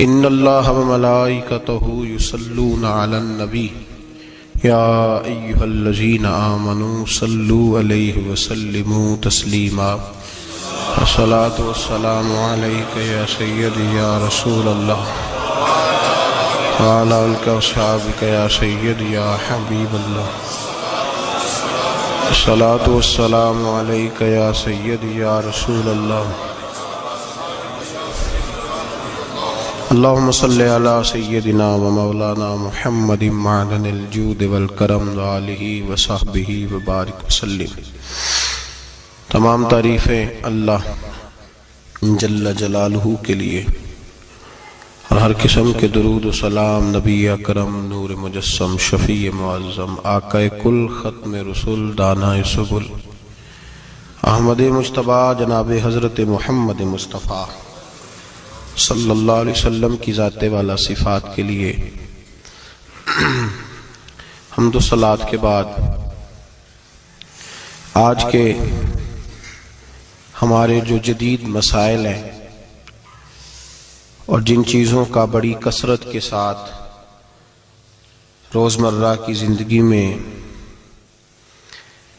ان اللہ وملائکتہ یصلون علی النبی یا ایہا الذین آمنوا صلوا علیہ وسلموا تسلیما الصلاۃ والسلام علیک یا سیدی یا رسول اللہ وعلی آلک واصحابک یا سیدی یا حبیب اللہ الصلاۃ والسلام علیک یا سیدی یا رسول اللہ اللہم صلی علی سیدنا و مولانا محمد معدن الجود والکرم وآلہ وصحبہ وبارک وسلم۔ تمام تعریفیں اللہ جل جلالہ کے لیے اور ہر قسم کے درود و سلام نبی اکرم نور مجسم شفیع معظم آقا کل ختم رسول دانا سبل احمد مجتبیٰ جناب حضرت محمد مصطفیٰ صلی اللہ علیہ وسلم کی ذات والا صفات کے لیے حمد و صلوات کے بعد آج کے ہمارے جو جدید مسائل ہیں اور جن چیزوں کا بڑی کثرت کے ساتھ روزمرہ کی زندگی میں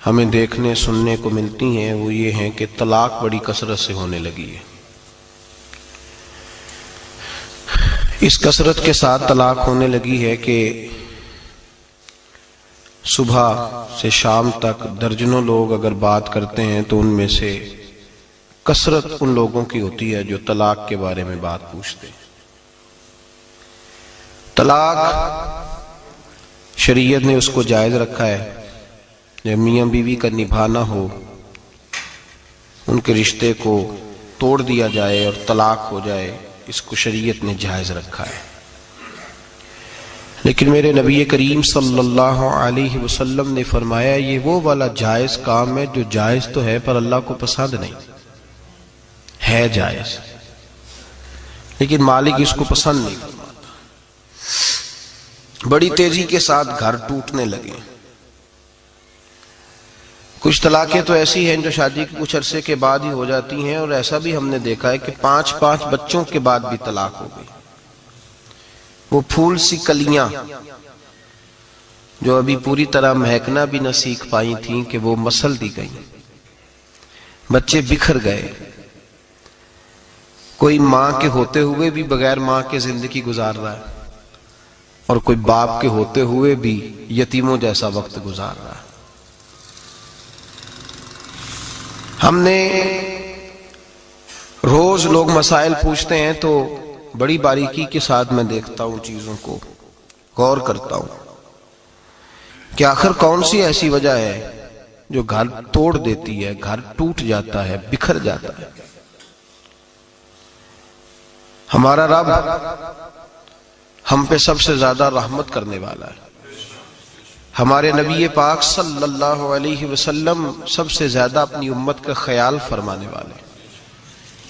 ہمیں دیکھنے سننے کو ملتی ہیں، وہ یہ ہیں کہ طلاق بڑی کثرت سے ہونے لگی ہے۔ اس کثرت کے ساتھ طلاق ہونے لگی ہے کہ صبح سے شام تک درجنوں لوگ اگر بات کرتے ہیں تو ان میں سے کثرت ان لوگوں کی ہوتی ہے جو طلاق کے بارے میں بات پوچھتے ہیں۔ طلاق شریعت نے اس کو جائز رکھا ہے، جب میاں بیوی کا نبھانا ہو، ان کے رشتے کو توڑ دیا جائے اور طلاق ہو جائے، اس کو شریعت نے جائز رکھا ہے۔ لیکن میرے نبی کریم صلی اللہ علیہ وسلم نے فرمایا یہ وہ والا جائز کام ہے جو جائز تو ہے پر اللہ کو پسند نہیں ہے، جائز لیکن مالک اس کو پسند نہیں فرماتا۔ بڑی تیزی کے ساتھ گھر ٹوٹنے لگے۔ کچھ طلاقیں تو ایسی ہیں جو شادی کے کچھ عرصے کے بعد ہی ہو جاتی ہیں، اور ایسا بھی ہم نے دیکھا ہے کہ 5 بچوں کے بعد بھی طلاق ہو گئی۔ وہ پھول سی کلیاں جو ابھی پوری طرح مہکنا بھی نہ سیکھ پائی تھیں کہ وہ مسل دی گئیں، بچے بکھر گئے۔ کوئی ماں کے ہوتے ہوئے بھی بغیر ماں کے زندگی گزار رہا ہے، اور کوئی باپ کے ہوتے ہوئے بھی یتیموں جیسا وقت گزار رہا ہے۔ ہم نے روز لوگ مسائل پوچھتے ہیں تو بڑی باریکی کے ساتھ میں دیکھتا ہوں، چیزوں کو غور کرتا ہوں کہ آخر کون سی ایسی وجہ ہے جو گھر توڑ دیتی ہے، گھر ٹوٹ جاتا ہے، بکھر جاتا ہے۔ ہمارا رب ہم پہ سب سے زیادہ رحمت کرنے والا ہے، ہمارے نبی پاک صلی اللہ علیہ وسلم سب سے زیادہ اپنی امت کا خیال فرمانے والے۔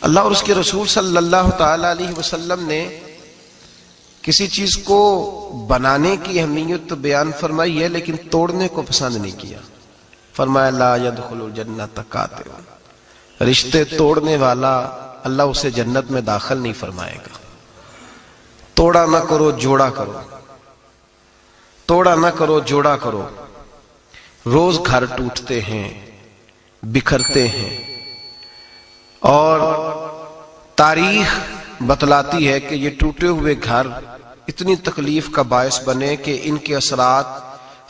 اللہ اور اس کے رسول صلی اللہ تعالی علیہ وسلم نے کسی چیز کو بنانے کی اہمیت تو بیان فرمائی ہے، لیکن توڑنے کو پسند نہیں کیا۔ فرمایا لا يدخل الجنۃ قاطع، رشتے توڑنے والا اللہ اسے جنت میں داخل نہیں فرمائے گا۔ توڑا نہ کرو، جوڑا کرو، توڑا نہ کرو، جوڑا کرو۔ روز گھر ٹوٹتے ہیں، بکھرتے ہیں، اور تاریخ بتلاتی ہے کہ یہ ٹوٹے ہوئے گھر اتنی تکلیف کا باعث بنے کہ ان کے اثرات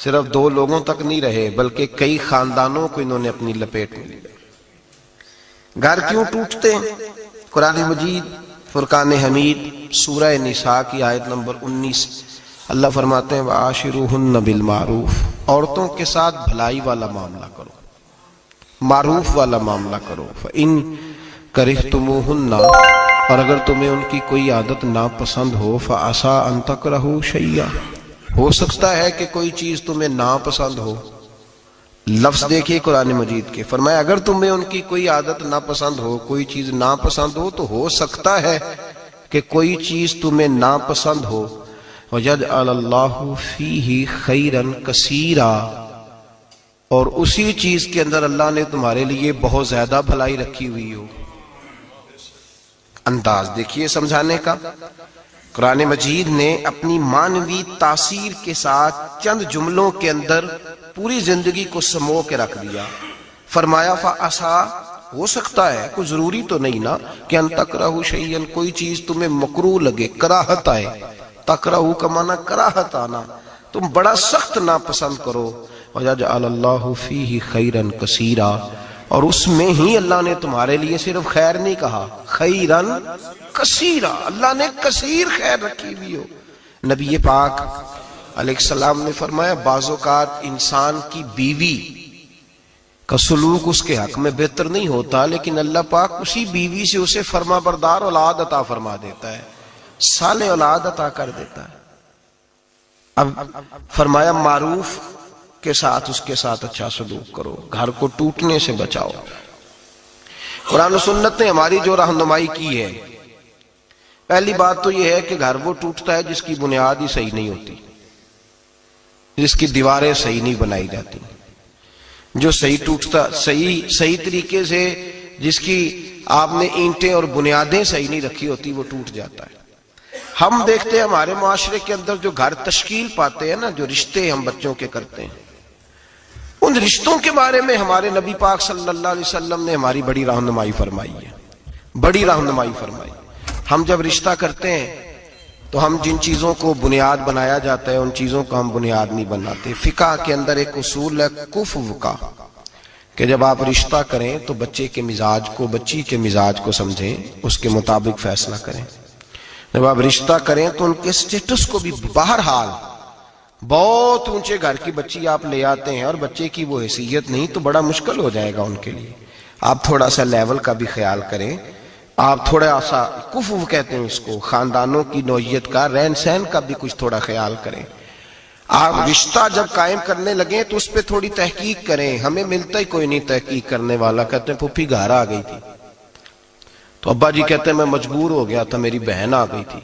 صرف 2 لوگوں تک نہیں رہے بلکہ کئی خاندانوں کو انہوں نے اپنی لپیٹ میں لیا۔ گھر کیوں ٹوٹتے ہیں؟ قرآن مجید فرقان حمید سورہ نساء کی آیت نمبر 19 اللہ فرماتے ہیں وَعَاشِرُوهُنَّ بِالْمَعْرُوفِ، عورتوں کے ساتھ بھلائی والا معاملہ کرو، معروف والا معاملہ کرو۔ فَإِن كَرِهْتُمُوهُنَّ، اور اگر تمہیں ان کی کوئی عادت ناپسند ہو، فَعَسَىٰ أَن تَكْرَهُوا شَيْئًا، ہو سکتا ہے کہ کوئی چیز تمہیں ناپسند ہو۔ لفظ دیکھیے قرآن مجید کے، فرمایا اگر تمہیں ان کی کوئی عادت ناپسند ہو، کوئی چیز ناپسند ہو، تو ہو سکتا ہے کہ کوئی چیز تمہیں ناپسند ہو۔ وَيَجْعَلَ اللَّهُ فِيهِ خَيْرًا كَثِيرًا، اور اسی چیز کے اندر اللہ نے تمہارے لیے بہت زیادہ بھلائی رکھی ہوئی ہو۔ انداز دیکھیے سمجھانے کا۔ قرآن مجید نے اپنی معنوی تاثیر کے ساتھ چند جملوں کے اندر پوری زندگی کو سمو کے رکھ دیا۔ فرمایا فَعَسَىٰ، ہو سکتا ہے، کوئی ضروری تو نہیں نا کہ ان تکرہوا شیئا، کوئی چیز تمہیں مکروہ لگے، کراہت آئے۔ تکرہوا کا معنی کراہت آنا، تم بڑا سخت ناپسند کرو۔ وَيَجْعَلَ اللَّهُ فِيهِ خَيْرًا كَثِيرًا، اور اس میں ہی اللہ نے تمہارے لیے صرف خیر نہیں کہا، خیرن کثیرا، اللہ نے کثیر خیر رکھی بھی ہو۔ نبی پاک علیہ السلام نے فرمایا بعض اوقات انسان کی بیوی کا سلوک اس کے حق میں بہتر نہیں ہوتا، لیکن اللہ پاک اسی بیوی سے اسے فرما بردار اولاد عطا فرما دیتا ہے، صالح اولاد عطا کر دیتا ہے۔ اب فرمایا معروف کے ساتھ اس کے ساتھ اچھا سلوک کرو، گھر کو ٹوٹنے سے بچاؤ۔ قرآن و سنت نے ہماری جو رہنمائی کی ہے، پہلی بات تو یہ ہے کہ گھر وہ ٹوٹتا ہے جس کی بنیاد ہی صحیح نہیں ہوتی، جس کی دیواریں صحیح نہیں بنائی جاتی۔ جو صحیح ٹوٹتا، صحیح طریقے سے جس کی آپ نے اینٹیں اور بنیادیں صحیح نہیں رکھی ہوتی، وہ ٹوٹ جاتا ہے۔ ہم دیکھتے ہیں ہمارے معاشرے کے اندر جو گھر تشکیل پاتے ہیں نا، جو رشتے ہم بچوں کے کرتے ہیں، ان رشتوں کے بارے میں ہمارے نبی پاک صلی اللہ علیہ وسلم نے ہماری بڑی رہنمائی فرمائی ہے، بڑی رہنمائی فرمائی۔ ہم جب رشتہ کرتے ہیں تو ہم جن چیزوں کو بنیاد بنایا جاتا ہے ان چیزوں کو ہم بنیاد نہیں بناتے۔ فقہ کے اندر ایک اصول ہے کفو کا، کہ جب آپ رشتہ کریں تو بچے کے مزاج کو، بچی کے مزاج کو سمجھیں، اس کے مطابق فیصلہ کریں۔ جب آپ رشتہ کریں تو ان کے سٹیٹس کو بھی، بہرحال بہت اونچے گھر کی بچی آپ لے آتے ہیں اور بچے کی وہ حیثیت نہیں تو بڑا مشکل ہو جائے گا ان کے لیے۔ آپ تھوڑا سا لیول کا بھی خیال کریں، آپ تھوڑا سا کفو کہتے ہیں اس کو، خاندانوں کی نوعیت کا، رہن سہن کا بھی کچھ تھوڑا خیال کریں۔ آپ رشتہ جب قائم کرنے لگیں تو اس پہ تھوڑی تحقیق کریں۔ ہمیں ملتا ہی کوئی نہیں تحقیق کرنے والا، کہتے ہیں پھوپھی گھر آ گئی تھی تو ابا جی کہتے ہیں میں مجبور ہو گیا تھا، میری بہن آ گئی تھی۔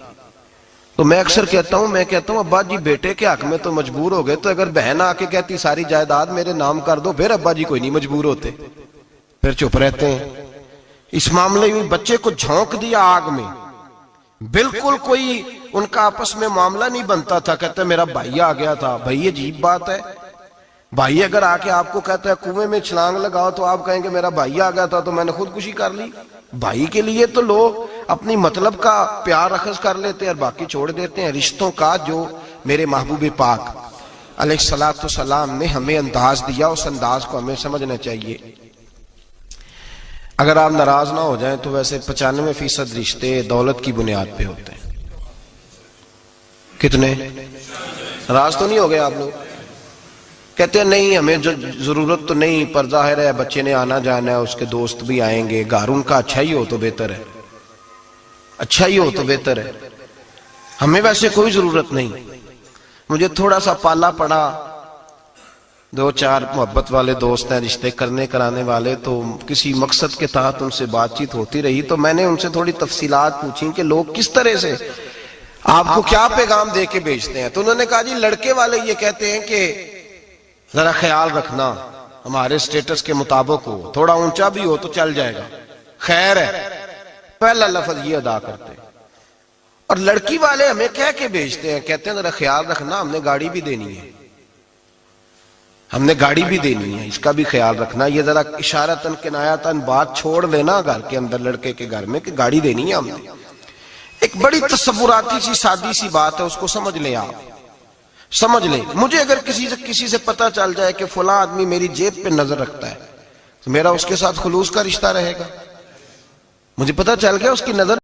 تو میں اکثر کہتا ہوں ابا جی بیٹے کے حق میں تو مجبور ہو گئے، تو اگر بہن آ کے کہتی ساری جائیداد میرے نام کر دو، پھر ابا جی کوئی نہیں مجبور ہوتے، پھر چپ رہتے ہیں۔ اس معاملے میں بچے کو جھونک دیا آگ میں، بالکل کوئی ان کا آپس میں معاملہ نہیں بنتا تھا۔ کہتے ہیں میرا بھائی آ گیا تھا۔ بھائی عجیب بات ہے، بھائی اگر آ کے آپ کو کہتا ہے کنویں میں چھلانگ لگاؤ تو آپ کہیں گے میرا بھائی آ گیا تھا تو میں نے خودکشی کر لی۔ بھائی کے لیے تو لوگ اپنی مطلب کا پیار اخذ کر لیتے ہیں اور باقی چھوڑ دیتے ہیں۔ رشتوں کا جو میرے محبوب پاک علیہ الصلوۃ والسلام نے ہمیں انداز دیا، اس انداز کو ہمیں سمجھنا چاہیے۔ اگر آپ ناراض نہ ہو جائیں تو ویسے 95% رشتے دولت کی بنیاد پہ ہوتے ہیں۔ کتنے؟ ناراض تو نہیں ہو گئے آپ لوگ؟ کہتے ہیں نہیں ہمیں ضرورت تو نہیں، پر ظاہر ہے بچے نے آنا جانا ہے، اس کے دوست بھی آئیں گے، گھر ان کا اچھا ہی ہو تو بہتر ہے، اچھا ہی ہو تو بہتر ہے، ہمیں ویسے کوئی ضرورت نہیں۔ مجھے تھوڑا سا پالا پڑا، 2-4 محبت والے دوست ہیں، رشتے کرنے کرانے والے، تو کسی مقصد کے تحت ان سے بات چیت ہوتی رہی تو میں نے ان سے تھوڑی تفصیلات پوچھی کہ لوگ کس طرح سے آپ کو کیا پیغام دے کے بھیجتے ہیں۔ تو انہوں نے کہا جی لڑکے والے یہ کہتے ہیں کہ ذرا خیال رکھنا ہمارے سٹیٹس کے مطابق ہو، تھوڑا اونچا بھی ہو تو چل جائے گا، خیر ہے، پہلا لفظ یہ ادا کرتے ہیں۔ اور لڑکی والے ہمیں کہہ کے بھیجتے ہیں، کہتے ہیں ذرا خیال رکھنا، ہم نے گاڑی بھی دینی ہے، ہم نے گاڑی بھی دینی ہے، اس کا بھی خیال رکھنا، یہ ذرا اشارتاً کنایتاً بات چھوڑ دینا گھر کے اندر لڑکے کے گھر میں کہ گاڑی دینی ہے ہم نے۔ ایک بڑی تصوراتی سی سادی سی بات ہے، اس کو سمجھ لیں، آپ سمجھ لیں۔ مجھے اگر کسی سے پتا چل جائے کہ فلاں آدمی میری جیب پہ نظر رکھتا ہے تو میرا اس کے ساتھ خلوص کا رشتہ رہے گا؟ مجھے پتا چل گیا اس کی نظر